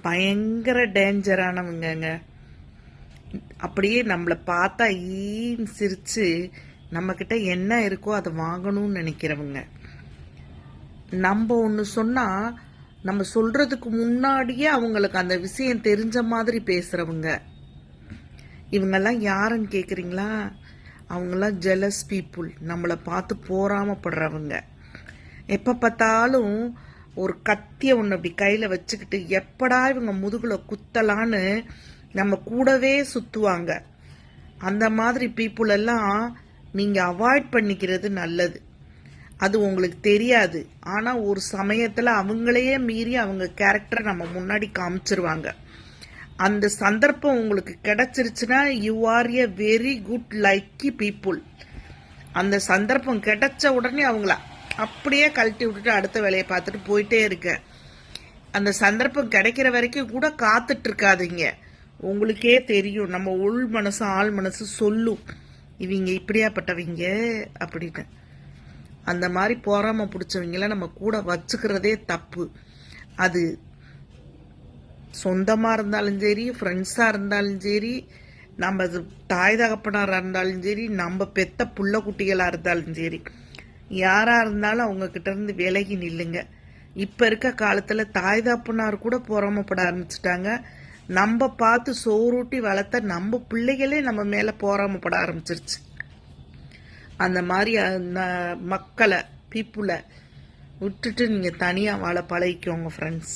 பயங்கர டேஞ்சரானவங்கங்க. அப்படியே நம்மளை பார்த்தா ஈன்னு சிரிச்சு நம்மக்கிட்ட என்ன இருக்கோ அதை வாங்கணும்னு நினைக்கிறவங்க. நம்ம ஒன்று சொன்னால் நம்ம சொல்கிறதுக்கு முன்னாடியே அவங்களுக்கு அந்த விஷயம் தெரிஞ்ச மாதிரி பேசுகிறவங்க. இவங்கெல்லாம் யாருன்னு கேட்குறீங்களா? அவங்களாம் ஜெலஸ் பீப்புள், நம்மளை பார்த்து போராமப்படுறவங்க. எப்போ பார்த்தாலும் ஒரு கத்தியை ஒன்று அப்படி கையில் வச்சுக்கிட்டு எப்படா இவங்க முதுகில் குத்தலான்னு நம்ம கூடவே சுற்றுவாங்க. அந்த மாதிரி பீப்புள் எல்லாம் நீங்கள் அவாய்ட் பண்ணிக்கிறது நல்லது. அது உங்களுக்கு தெரியாது, ஆனால் ஒரு சமயத்தில் அவங்களையே மீறி அவங்க கேரக்டரை நம்ம முன்னாடி காமிச்சிருவாங்க. அந்த சந்தர்ப்பம் உங்களுக்கு கிடைச்சிருச்சுன்னா you are a very good lucky people. அந்த சந்தர்ப்பம் கிடைச்ச உடனே அவங்கள அப்படியே கழட்டி விட்டுட்டு அடுத்த வேலையை பார்த்துட்டு போயிட்டே இருக்க. அந்த சந்தர்ப்பம் கிடைக்கிற வரைக்கும் கூட காத்துட்டு இருக்காதீங்க. உங்களுக்கே தெரியும், நம்ம உள் மனசு ஆள் மனசு சொல்லும் இவங்க இப்படியாப்பட்டவங்க அப்படின்னு. அந்த மாதிரி போராம பிடிச்சவங்கள நம்ம கூட வச்சுக்கிறதே தப்பு. அது சொந்தமாக இருந்தாலும் சரி, ஃப்ரெண்ட்ஸாக இருந்தாலும் சரி, நம்ம தாய் தகப்பனாராக இருந்தாலும் சரி, நம்ம பெத்த புள்ள குட்டிகளாக இருந்தாலும் சரி, யாராக இருந்தாலும் அவங்கக்கிட்ட இருந்து விலகி நில்லுங்க. இப்போ இருக்க காலத்தில் தாய் தகப்பனார் கூட பொறாமப்பட ஆரம்பிச்சிட்டாங்க. நம்ம பார்த்து சோறூட்டி வளர்த்த நம்ம பிள்ளைகளே நம்ம மேலே பொறாமப்பட ஆரம்பிச்சிருச்சு. அந்த மாதிரி அந்த மக்களை பீப்புளை விட்டுட்டு நீங்கள் தனியாக வாழ பழகிக்கோங்க ஃப்ரெண்ட்ஸ்.